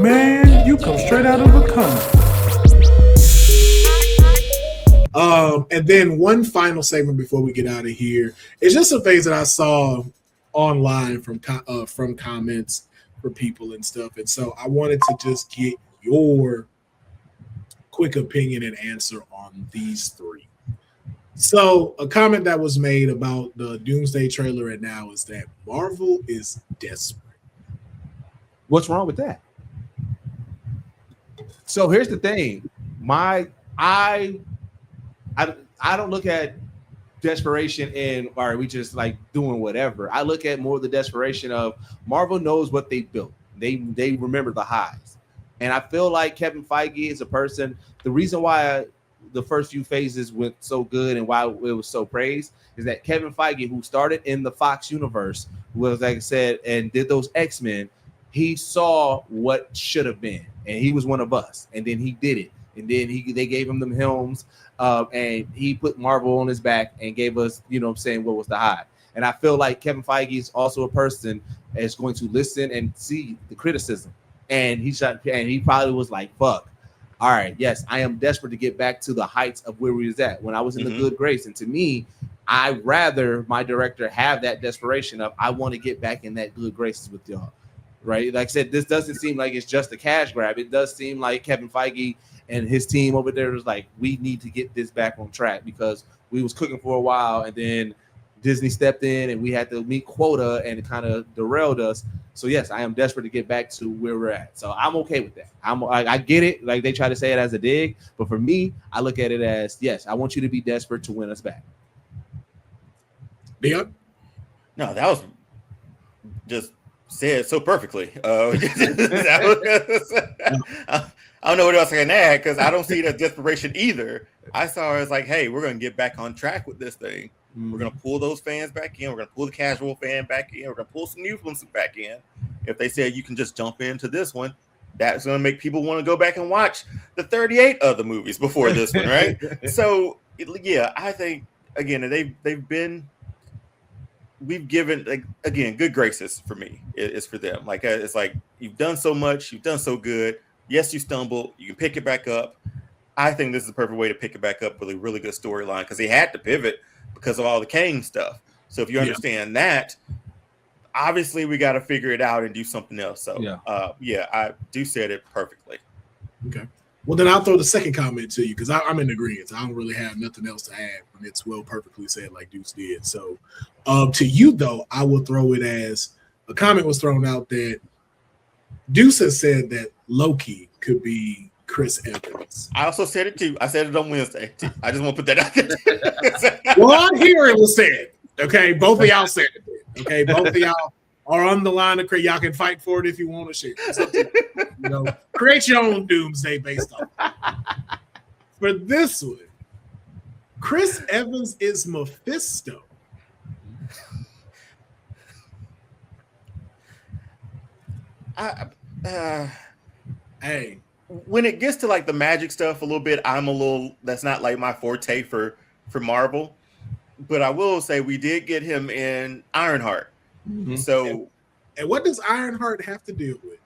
Man, you come straight out of a comic. And then one final segment before we get out of here. It's just some things that I saw online from comments for people and stuff. And so I wanted to just get your quick opinion and answer on these three. So a comment that was made about the Doomsday trailer and now is that Marvel is desperate. What's wrong with that? So here's the thing. I don't look at desperation and are we just like doing whatever. I look at more of the desperation of Marvel knows what they built. They remember the highs. And I feel like Kevin Feige is a person. The reason why the first few phases went so good and why it was so praised is that Kevin Feige, who started in the Fox universe, was, like I said, and did those X-Men, he saw what should have been. And he was one of us. And then he did it. And then they gave him them helms. And he put Marvel on his back and gave us, what was the high. And I feel like Kevin Feige is also a person that's going to listen and see the criticism. And he probably was like, fuck. All right, yes, I am desperate to get back to the heights of where we was at when I was in the good grace. And to me, I'd rather my director have that desperation of I want to get back in that good graces with y'all. Right? Like I said, this doesn't seem like it's just a cash grab. It does seem like Kevin Feige and his team over there was like, we need to get this back on track because we was cooking for a while and then Disney stepped in and we had to meet quota and it kind of derailed us. So yes, I am desperate to get back to where we're at. So I'm okay with that. I get it. Like they try to say it as a dig, but for me, I look at it as, yes, I want you to be desperate to win us back. Dion? No, that was just said so perfectly. I don't know what else I can add because I don't see the desperation either. I saw it as like, hey, we're going to get back on track with this thing. We're going to pull those fans back in. We're going to pull the casual fan back in. We're going to pull some new ones back in. If they said you can just jump into this one, that's going to make people want to go back and watch the 38 other movies before this one, right? So, yeah, I think, again, we've given, like, again, good graces for me. It's for them. Like, it's like, you've done so much. You've done so good. Yes, you stumbled. You can pick it back up. I think this is the perfect way to pick it back up with a really good storyline because he had to pivot because of all the Kang stuff. So if you understand that, obviously we got to figure it out and do something else. So, I do said it perfectly. Okay. Well, then I'll throw the second comment to you because I'm in agreement. I don't really have nothing else to add when it's well perfectly said like Deuce did. So to you, though, I will throw it as a comment was thrown out that Deuce has said that Loki could be Chris Evans. I also said it too. I said it on Wednesday too. I just want to put that out there. Well, I hear it was said. Okay, both of y'all said it. Okay, both of y'all are on the line of create. Y'all can fight for it if you want to share. Create your own Doomsday based on it. For this one, Chris Evans is Mephisto. Hey, when it gets to like the magic stuff a little bit, that's not like my forte for Marvel. But I will say we did get him in Ironheart. Mm-hmm. So, and what does Ironheart have to do with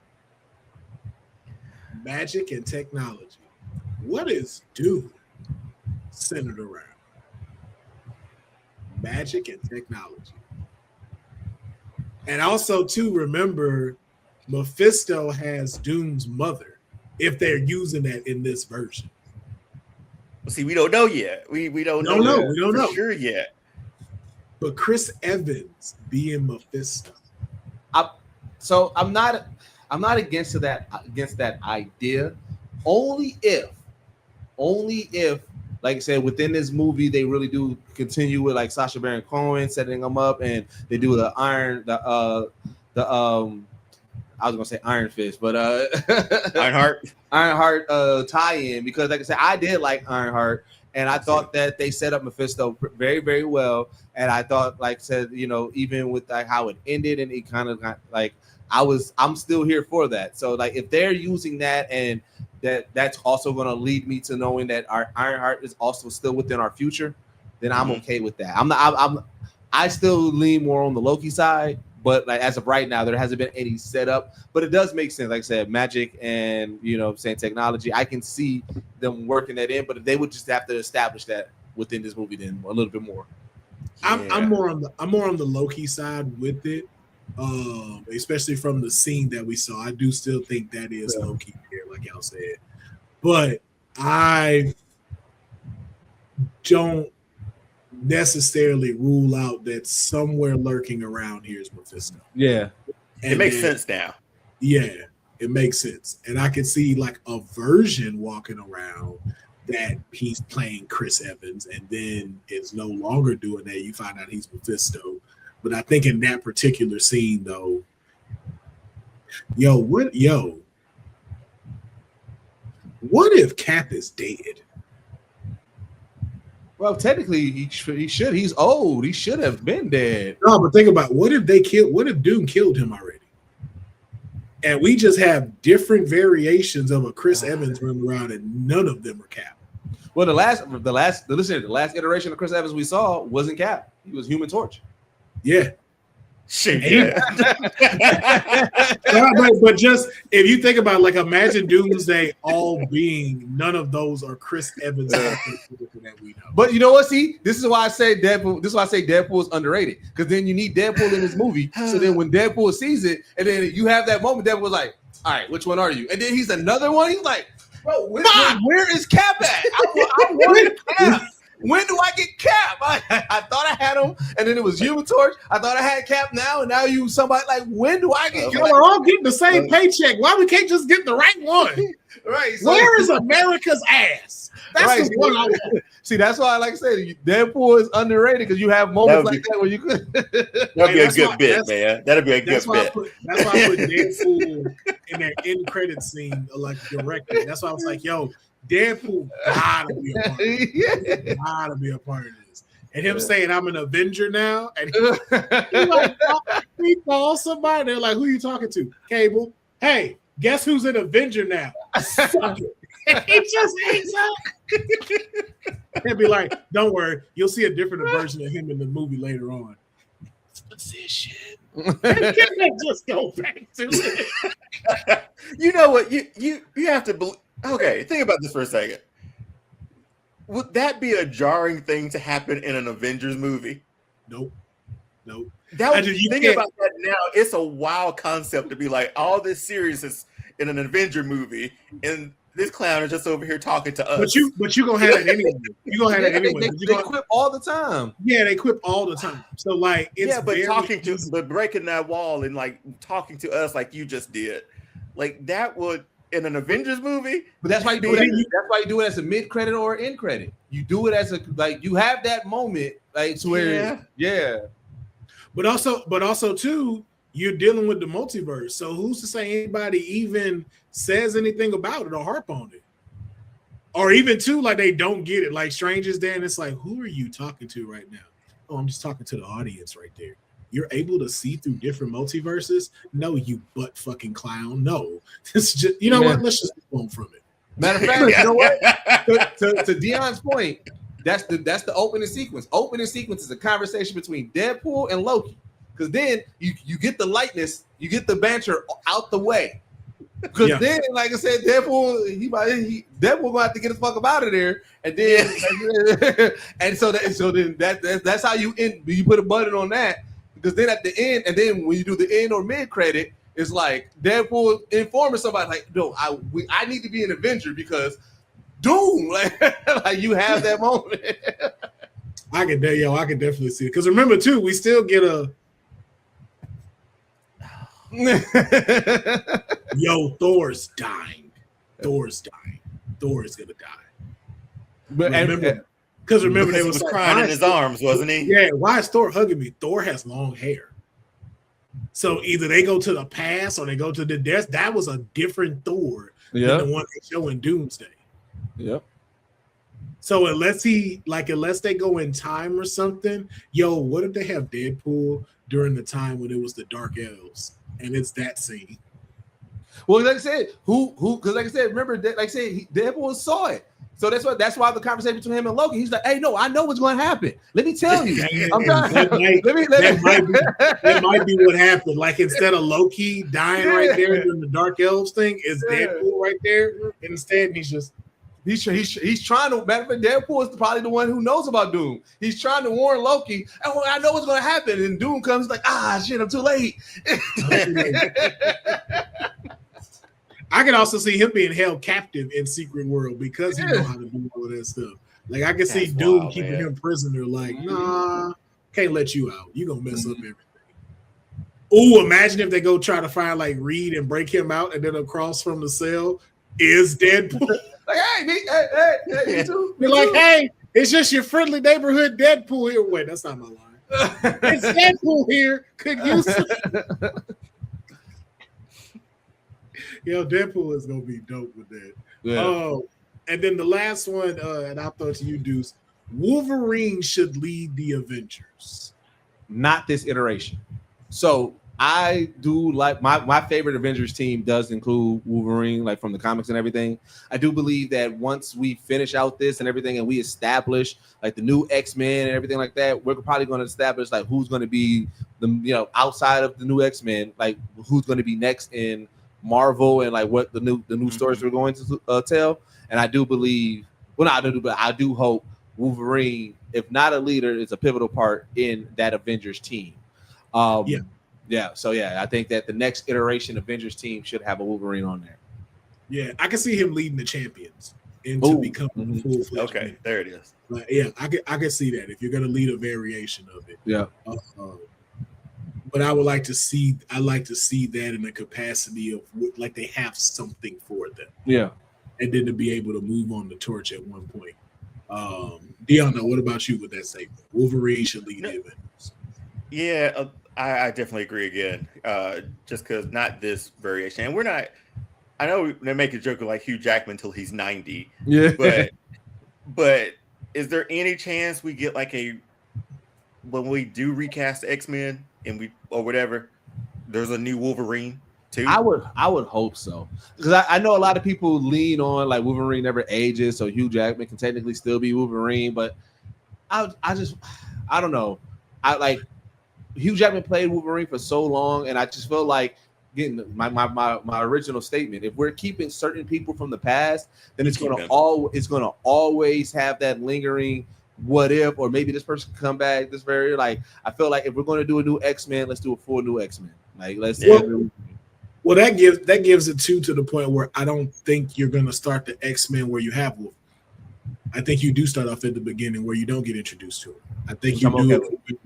magic and technology? What is Doom centered around? Magic and technology. And also, too, remember, Mephisto has Doom's mother, if they're using that in this version. See, we don't know yet. We don't know. We don't know sure yet. But Chris Evans being Mephisto. I'm not against that idea. Only if, like I said, within this movie they really do continue with like Sacha Baron Cohen setting them up, and they do I was gonna say Iron Fist, but Ironheart tie-in, because like I said, I did like Ironheart, and I thought that they set up Mephisto very, very well. And I thought, like I said, even with like how it ended, and it kind of got like I'm still here for that. So like if they're using that, and that's also gonna lead me to knowing that our Ironheart is also still within our future, then I'm okay with that. I still lean more on the Loki side. But like as of right now, there hasn't been any setup. But it does make sense. Like I said, magic and saying technology. I can see them working that in, but they would just have to establish that within this movie then a little bit more. I'm more on the Loki side with it, especially from the scene that we saw. I do still think that is Loki here, like y'all said, but I don't necessarily rule out that somewhere lurking around here is Mephisto. Yeah, it makes sense now. Yeah, it makes sense, and I can see like a version walking around that he's playing Chris Evans, and then is no longer doing that. You find out he's Mephisto. But I think in that particular scene, though, what if Cap is dead? Well, technically, he should. He's old. He should have been dead. No, but think about what if Doom killed him already? And we just have different variations of a Chris Evans running around, and none of them are Cap. Well, the last iteration of Chris Evans we saw wasn't Cap. He was Human Torch. Yeah. Shit. Yeah. but just if you think about it, like imagine Doomsday all being none of those are Chris Evans that we know. But you know what? See, this is why I say Deadpool. This is why I say Deadpool is underrated, because then you need Deadpool in this movie. So then when Deadpool sees it, and then you have that moment, Deadpool's like, "All right, which one are you?" And then he's another one. He's like, "Bro, where is Cap at? I wanted Cap. When do I get Cap? I thought I had him, and then it was Human Torch. I thought I had Cap now, and now you somebody like, when do I get? Y'all are all getting the same paycheck. Why we can't just get the right one? Right? So, where is America's ass? That's right, the one I want. See, that's why, like I said, Deadpool is underrated because you have moments like that where you could. That'd be a good bit, man. That'd be a good bit. That's why I put Deadpool in that end credit scene, like directed. That's why I was like, yo. Deadpool gotta be a part of this. Gotta be a part of this. And him saying I'm an Avenger now, and he calls somebody. They're like, "Who are you talking to?" Cable. Hey, guess who's an Avenger now? Suck it. He just hangs out. He'll be like, "Don't worry, you'll see a different version of him in the movie later on." Position. Just go back to it. You know what? You have to believe. Okay, think about this for a second. Would that be a jarring thing to happen in an Avengers movie? Nope. That you think about that now. It's a wild concept to be like, all this series is in an Avenger movie, and this clown is just over here talking to us. But you gonna have that anyway. You gonna have that anyway. They quip all the time. Yeah, they quip all the time. So like, it's but breaking that wall and like talking to us like you just did, like that would. In an Avengers movie, but that's why you do it. That's why you do it as a mid credit or end credit. You do it as a you have that moment like to where But also too, you're dealing with the multiverse. So who's to say anybody even says anything about it or harp on it, or even too like they don't get it. Like Stranger's Day, and it's like, who are you talking to right now? Oh, I'm just talking to the audience right there. You're able to see through different multiverses? No, you butt fucking clown. No. It's just, what? Let's just move on from it. Matter of fact, you know what? To Dion's point, that's the opening sequence. Opening sequence is a conversation between Deadpool and Loki. Because then you get the lightness, you get the banter out the way. Because then, like I said, Deadpool gonna have to get the fuck up out of there, and then and then that's how you end. You put a button on that. Because then at the end, and then when you do the end or mid credit, it's like Deadpool informing somebody like, "No, I need to be an Avenger because Doom." Like you have that moment. I can definitely see it. Because remember too, we still get a Thor's dying. Thor's gonna die. But remember they was crying in his arms, wasn't he? Yeah, why is Thor hugging me? Thor has long hair. So either they go to the past or they go to the death. That was a different Thor than the one they show in Doomsday. Yep. So unless they go in time or something, what if they have Deadpool during the time when it was the Dark Elves and it's that scene? Well, like I said, because like I said, remember that, like I said, Deadpool saw it. So that's why the conversation between him and Loki. He's like, "Hey, no, I know what's going to happen. Let me tell you. That might be what happened. Like instead of Loki dying right there in the Dark Elves thing, is Deadpool right there. Instead, he's trying to. Matter of fact, Deadpool is probably the one who knows about Doom. He's trying to warn Loki. Oh, I know what's going to happen, and Doom comes like, shit, I'm too late. I can also see him being held captive in Secret World because he knows how to do all of that stuff. Like I can see Doom keeping him prisoner. Like, nah, can't let you out. You gonna mess up everything. Oh, imagine if they go try to find like Reed and break him out, and then across from the cell is Deadpool. Like, hey, me too. You're like, hey, it's just your friendly neighborhood Deadpool here. Wait, that's not my line. It's Deadpool here. Could use it. Yo, Deadpool is gonna be dope with that. Yeah. And then the last one, and I'll throw it to you, Deuce. Wolverine should lead the Avengers. Not this iteration. So I do like my favorite Avengers team does include Wolverine, like from the comics and everything. I do believe that once we finish out this and everything, and we establish like the new X-Men and everything like that, we're probably going to establish like who's going to be the outside of the new X-Men, like who's going to be next in Marvel and like what the new stories we're going to tell. And I do believe, I do hope Wolverine, if not a leader, is a pivotal part in that Avengers team. So I think that the next iteration Avengers team should have a Wolverine on there. Yeah, I can see him leading the champions into becoming full-fledged. Okay, man. There it is. But yeah, I can see that if you're going to lead a variation of it. Yeah. But I would like to see. I like to see that in the capacity of like they have something for them. Yeah. And then to be able to move on the torch at one point. Deanna, what about you with that statement? Wolverine should lead the Avengers. Yeah, I definitely agree again. Just because not this variation, and we're not. I know they make a joke of like Hugh Jackman until he's 90. Yeah, but is there any chance we get like when we do recast the X-Men and or whatever, there's a new Wolverine too? I would hope so, because I know a lot of people lean on like Wolverine never ages, so Hugh Jackman can technically still be Wolverine, but I don't know. I like Hugh Jackman played Wolverine for so long, and I just feel like getting my original statement. If we're keeping certain people from the past, then it's gonna always have that lingering what if, or maybe this person can come back. This very like I feel like if we're going to do a new X-Men, let's do a full new X-Men. Like let's. Well, that gives it to the point where I don't think you're going to start the X-Men where you have Wolverine. I think you do start off at the beginning where you don't get introduced to it. I think you do it.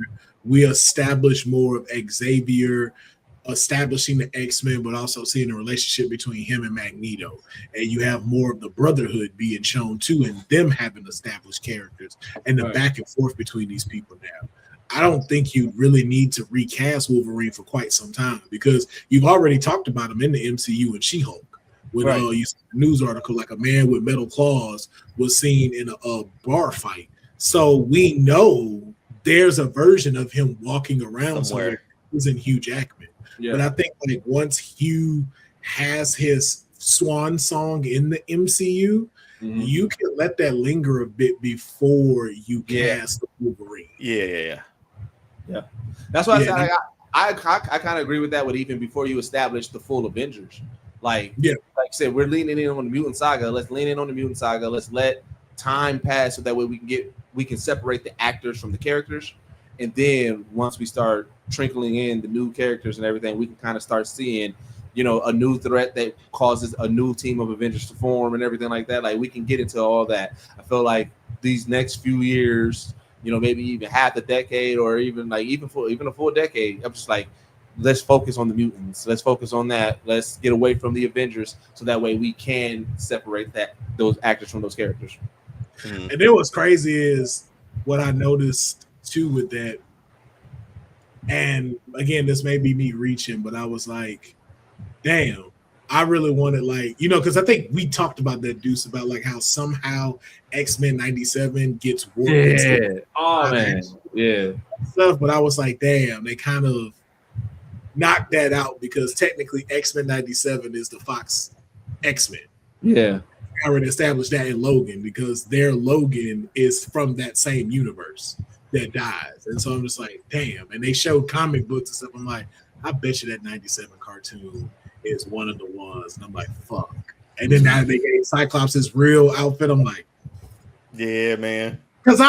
We establish more of Xavier, establishing the X-Men, but also seeing the relationship between him and Magneto. And you have more of the Brotherhood being shown too, and them having established characters and the back and forth between these people now. I don't think you really need to recast Wolverine for quite some time because you've already talked about him in the MCU and She-Hulk. When you see the news article, like a man with metal claws was seen in a bar fight. So we know there's a version of him walking around somewhere who's in Hugh Jackman. Yeah. But I think like once Hugh has his swan song in the MCU, you can let that linger a bit before you cast the Wolverine. Yeah. That's why I said I kind of agree with that. With even before you establish the full Avengers, like I said, we're leaning in on the mutant saga. Let's lean in on the mutant saga. Let's let time pass so that way we can separate the actors from the characters, and then once we start trickling in the new characters and everything, we can kind of start seeing, a new threat that causes a new team of Avengers to form and everything like that. Like we can get into all that. I feel like these next few years, maybe even half a decade or even a full decade, I'm just like, let's focus on the mutants. Let's focus on that. Let's get away from the Avengers so that way we can separate those actors from those characters. And then what's crazy is what I noticed too with that. And again, this may be me reaching, but I was like, damn, I really wanted because I think we talked about that, Deuce, about like how somehow X-Men 97 gets warped. Yeah. Oh man. Yeah. Stuff, but I was like, damn, they kind of knocked that out because technically X-Men 97 is the Fox X-Men. Yeah. already established that in Logan because their Logan is from that same universe that dies. And so I'm just like, damn. And they showed comic books and stuff. I'm like, I bet you that 97 cartoon is one of the ones. And I'm like, fuck. And then now they gave Cyclops his real outfit. I'm like, yeah, man. Because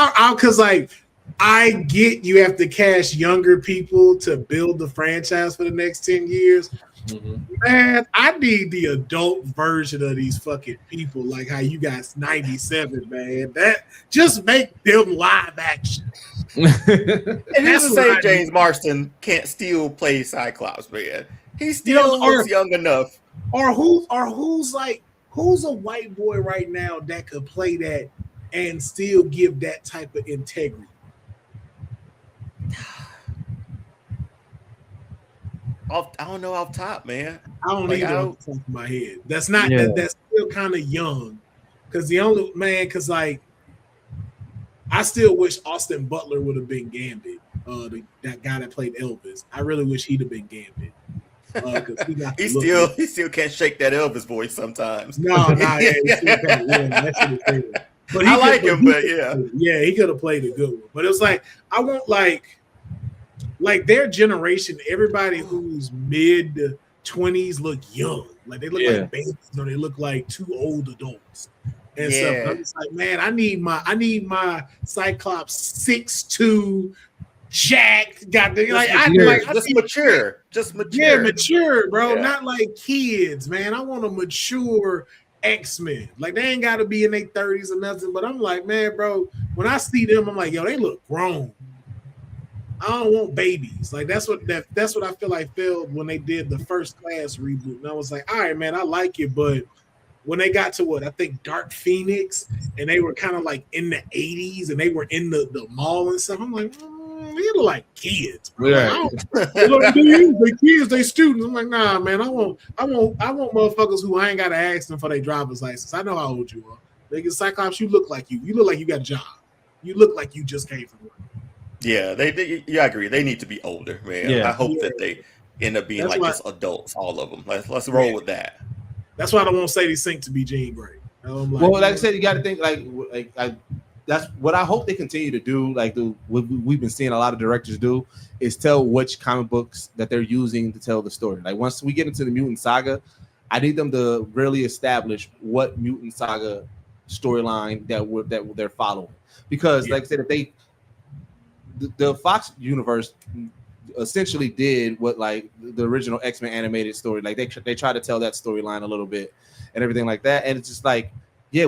I get you have to cast younger people to build the franchise for the next 10 years. Mm-hmm. Man, I need the adult version of these fucking people, like how you got 97, man. That just make them live action. And who's to say James Marsden can't still play Cyclops, man? He still looks young enough. Or who's a white boy right now that could play that and still give that type of integrity? I don't know off top, man. I don't either off the top of my head. That's not that's still kind of young. Because I still wish Austin Butler would have been Gambit. That guy that played Elvis. I really wish he'd have been Gambit. He still can't shake that Elvis voice sometimes. No, he still can't. That shit is crazy. But I like him, but yeah, he could have played a good one. But it was like I want like their generation, everybody who's mid 20s look young. Like they look like babies, or they look like two old adults and stuff. I'm just like, man, I need my Cyclops 6'2", Jack. Just mature. Yeah, mature, bro. Yeah. Not like kids, man. I want a mature X-Men. Like they ain't got to be in their 30s or nothing. But I'm like, man, bro. When I see them, I'm like, yo, they look grown. I don't want babies. Like that's what I feel like failed when they did the First Class reboot. And I was like, all right, man, I like it, but when they got to what I think Dark Phoenix, and they were kind of like in the 80s, and they were in the mall and stuff. I'm like, they look like kids, bro. Yeah. They kids, they students. I'm like, nah, man. I want motherfuckers who I ain't gotta ask them for their driver's license. I know how old you are. Nigga, Cyclops, you look like you. You look like you got a job. You look like you just came from work. Yeah, I agree. They need to be older, man. Yeah. I hope that they end up being just adults, all of them. Let's roll with that. That's why I don't want Sadie Sink to be Jean Grey. Like I said, you got to think that's what I hope they continue to do. Like what we've been seeing a lot of directors do is tell which comic books that they're using to tell the story. Like once we get into the Mutant Saga, I need them to really establish what Mutant Saga storyline that they're following. Because like I said, if the Fox universe essentially did what like the original X-Men animated story, like they try to tell that storyline a little bit and everything like that, and it's just like, yeah,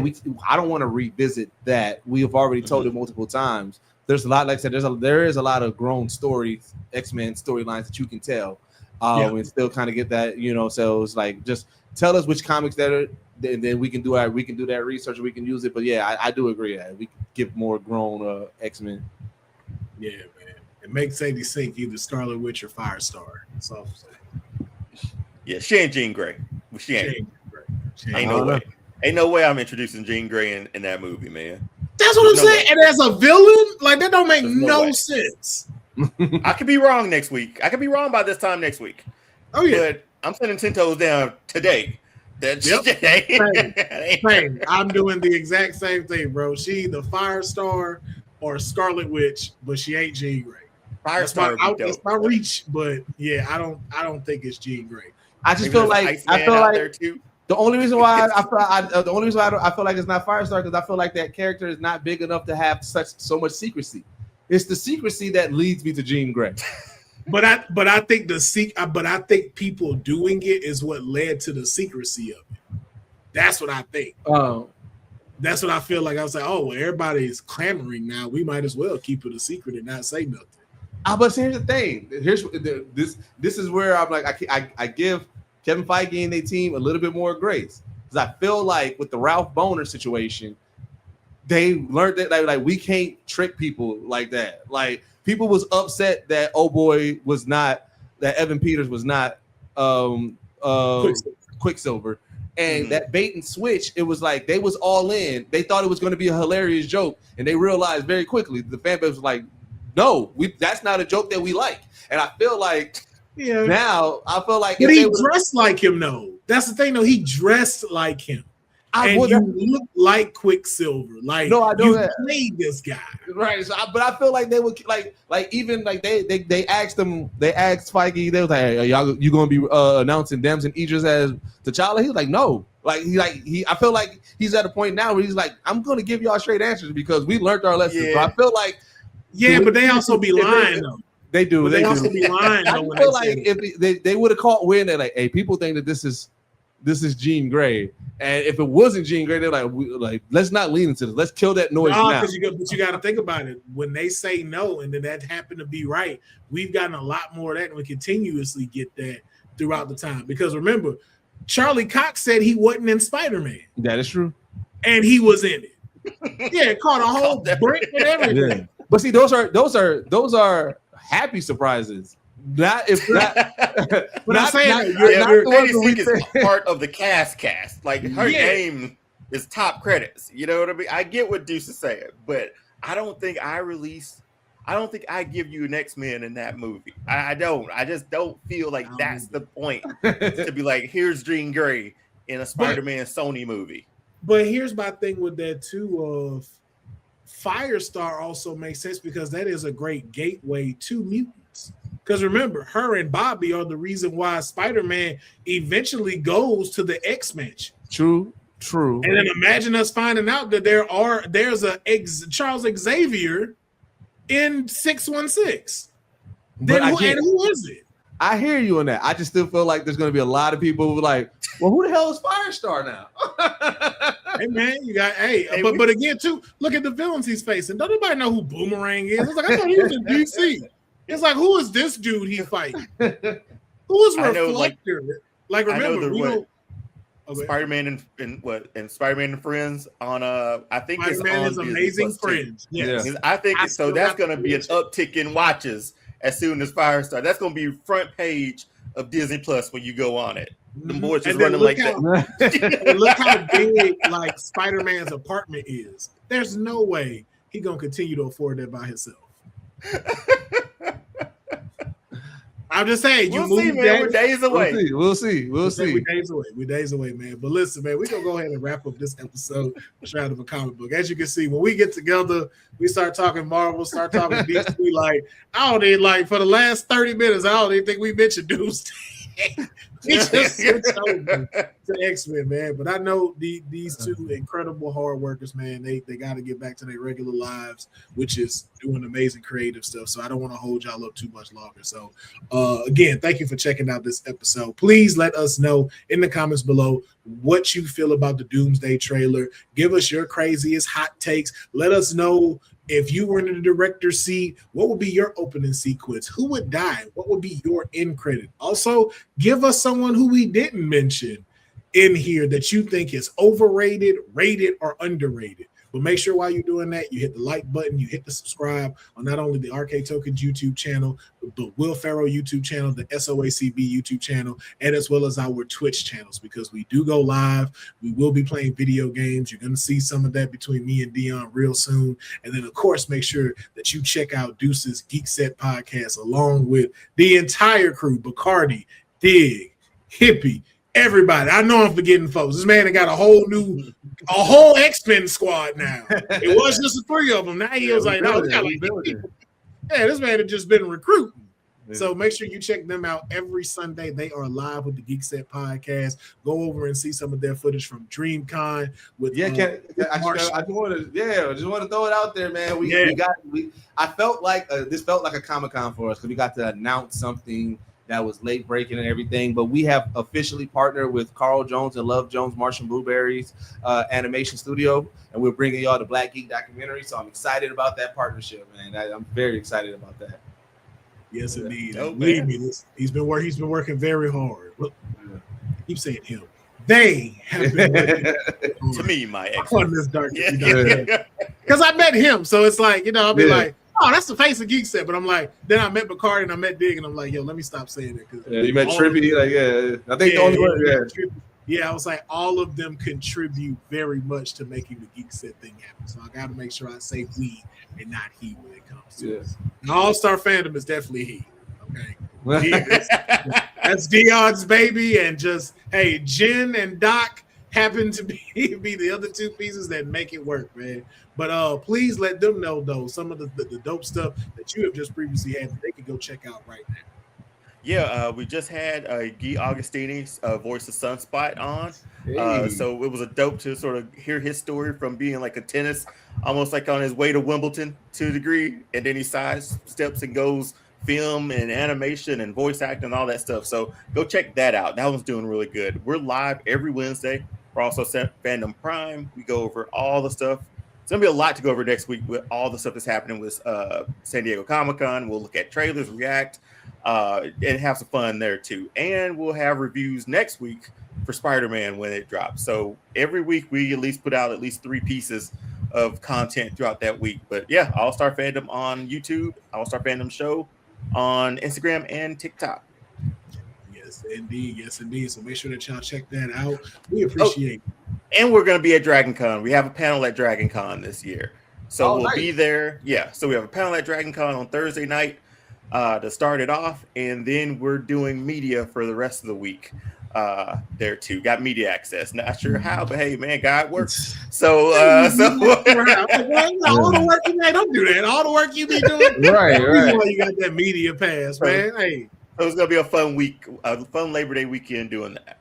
I don't want to revisit that. We have already told it multiple times. There's a lot, like I said, there is a lot of grown stories, X-Men storylines that you can tell, and still kind of get that, So it's like, just tell us which comics that are, and then we can do that research, or we can use it. But yeah, I do agree that we can give more grown X-Men. Yeah, man. It makes Sadie Sink either Scarlet Witch or Firestar. That's all I'm saying. Yeah, she ain't Jean Grey. She ain't. Ain't no way. Ain't no way I'm introducing Jean Grey in that movie, man. That's what I'm saying. And as a villain, like that don't make no sense. I could be wrong next week. I could be wrong by this time next week. Oh yeah. But I'm sending 10 toes down today. Same. I'm doing the exact same thing, bro. She the Firestar or Scarlet Witch, but she ain't Jean Grey. That's my reach, but yeah, I don't think it's Jean Grey. I just feel like the only reason why I feel like it's not Firestar, because I feel like that character is not big enough to have so much secrecy. It's the secrecy that leads me to Jean Grey. But I think people doing it is what led to the secrecy of it. That's what I think. That's what I feel like. I was like, oh, well, everybody's clamoring now. We might as well keep it a secret and not say nothing. But here's the thing. This is where I'm like, I give Kevin Feige and their team a little bit more grace, because I feel like with the Ralph Boner situation, they learned that like we can't trick people like that. Like people was upset that that Evan Peters was not Quicksilver. And that bait and switch, it was like they was all in. They thought it was going to be a hilarious joke, and they realized very quickly the fan base was like, "No, that's not a joke that we like." And I feel like but he dressed like him, though. That's the thing, though. He dressed like him. and you look like Quicksilver. Like, no, I know you that. played this guy, right? So, but I feel like they would like even like they asked Feige. They was like, hey, y'all, you gonna be announcing Damson Idris as T'Challa? He was like, no. I feel like he's at a point now where he's like, I'm gonna give y'all straight answers because we learned our lessons. Yeah. So I feel like, but they also be lying though. They do. They also be lying. I feel like if they would have caught wind, they're like, hey, people think that this is Jean Grey, and if it wasn't Jean Grey, they're like, let's not lean into this. Let's kill that noise now. But you got to think about it. When they say no, and then that happened to be right, we've gotten a lot more of that, and we continuously get that throughout the time. Because remember, Charlie Cox said he wasn't in Spider-Man. That is true, and he was in it. Yeah, caught a whole brick and everything. Yeah. But see, those are happy surprises. Not if not. But I'm saying is part of the cast. Like her name is top credits. You know what I mean? I get what Deuce is saying, but I don't think I give you an X-Men in that movie. I don't. I just don't feel like that's the point to be like, here's Jean Grey in a Spider-Man Sony movie. But here's my thing with that too. Of Firestar also makes sense because that is a great gateway to mutants. Because remember, her and Bobby are the reason why Spider-Man eventually goes to the X-Mansion. True. And then imagine us finding out that there's a Charles Xavier in 616. Then who is it? I hear you on that. I just still feel like there's going to be a lot of people who are like, well, who the hell is Firestar now? Hey man, you got but again too, look at the villains he's facing. Don't nobody know who Boomerang is. It's like, I thought he was in DC. It's like, who is this dude he fighting? Who is Reflector? Like remember, we know Spider-Man and Spider-Man and Friends on I think Spider-Man it's on is Amazing Friends. Yes. Yeah. I think so. That's going to be an uptick in watches as soon as Firestar. That's going to be front page of Disney Plus when you go on it. The more it's just running like that. Look how big like Spider-Man's apartment is. There's no way he's gonna continue to afford that by himself. I'm just saying, we'll see, man. We're days away. We'll see. We're days away, man. But listen, man, we're gonna go ahead and wrap up this episode of Shroud of a Comic Book. As you can see, when we get together, we start talking Marvel, start talking DC. Like, I don't even like for the last 30 minutes, I don't even think we mentioned Doomsday. We just switched over to X-Men, man. But I know these two incredible hard workers, man, they got to get back to their regular lives, which is doing amazing creative stuff. So I don't want to hold y'all up too much longer. So again, thank you for checking out this episode. Please let us know in the comments below what you feel about the Doomsday trailer. Give us your craziest hot takes. Let us know if you were in the director's seat, what would be your opening sequence? Who would die? What would be your end credit? Also, give us someone who we didn't mention in here that you think is overrated, rated, or underrated. But make sure while you're doing that, you hit the like button, you hit the subscribe on not only the Arcade Tokens YouTube channel, the Will Pharaoh YouTube channel, the SOACB YouTube channel, and as well as our Twitch channels, because we do go live. We will be playing video games. You're going to see some of that between me and Dion real soon. And then, of course, make sure that you check out Deuce's Geek Set podcast along with the entire crew, Bacardi, Dig, Hippie, everybody. I know I'm forgetting folks. This man got a whole X-Men squad now. It was just the three of them. Now he was like, no, this man had just been recruiting. Yeah. So make sure you check them out every Sunday. They are live with the Geek Set podcast. Go over and see some of their footage from DreamCon. With I just want to throw it out there, man. I felt like this felt like a Comic-Con for us because we got to announce something that was late breaking and everything, but we have officially partnered with Carl Jones and Love Jones Martian Blueberries animation studio, and we're bringing y'all the Black Geek documentary. So I'm excited about that partnership, man. I'm very excited about that. Yes, indeed. Believe me, he's been working very hard. Look, keep saying him. They have been working to me, my ex on this dark because I met him, so it's like I'll be like, oh, that's the face of Geek Set. But I'm like, then I met Bacardi and I met Dig, and I'm like, yo, let me stop saying it. You met Trippy, I think the only one. I was like, all of them contribute very much to making the Geek Set thing happen. So I got to make sure I say we and not he when it comes to it. All-Star fandom is definitely he. Okay, that's Dion's baby, and just Jen and Doc happen to be the other two pieces that make it work, man. But please let them know though some of the dope stuff that you have just previously had that they can go check out right now. Yeah, we just had Guy Augustini's Voice of Sunspot on. So it was a dope to sort of hear his story from being like a tennis, almost like on his way to Wimbledon to a degree. And then he sidesteps and goes film and animation and voice acting and all that stuff. So go check that out. That one's doing really good. We're live every Wednesday. We're also Fandom Prime. We go over all the stuff. It's going to be a lot to go over next week with all the stuff that's happening with San Diego Comic-Con. We'll look at trailers, react, and have some fun there too. And we'll have reviews next week for Spider-Man when it drops. So every week we at least put out at least 3 pieces of content throughout that week. But yeah, All-Star Fandom on YouTube, All-Star Fandom Show on Instagram and TikTok. Yes, indeed. Yes, indeed. So make sure that y'all check that out. We appreciate it. And we're going to be at Dragon Con. We have a panel at Dragon Con this year. So we'll be there. Yeah. So we have a panel at Dragon Con on Thursday night to start it off. And then we're doing media for the rest of the week there too. Got media access. Not sure how, but hey, man, God works. So all the work you made, don't do that. All the work you be doing. Right. You got that media pass, man. Hey. So it's going to be a fun week, a fun Labor Day weekend doing that.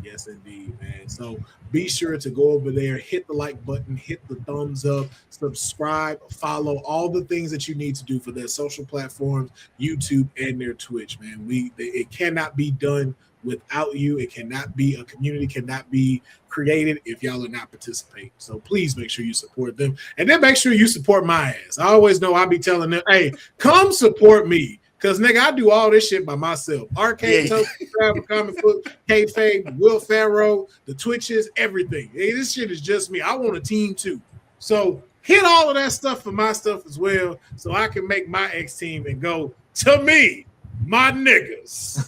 Yes, indeed, man. So be sure to go over there, hit the like button, hit the thumbs up, subscribe, follow, all the things that you need to do for their social platforms, YouTube and their Twitch, man. It cannot be done without you. It cannot be, a community cannot be created if y'all are not participating. So please make sure you support them. And then make sure you support my ass. I always know I be telling them, hey, come support me. Because, nigga, I do all this shit by myself. Arcade, Travel, Comic Book, Kayfabe, Will Pharaoh, the Twitches, everything. Hey, this shit is just me. I want a team, too. So hit all of that stuff for my stuff as well so I can make my X team and go, to me, my niggas.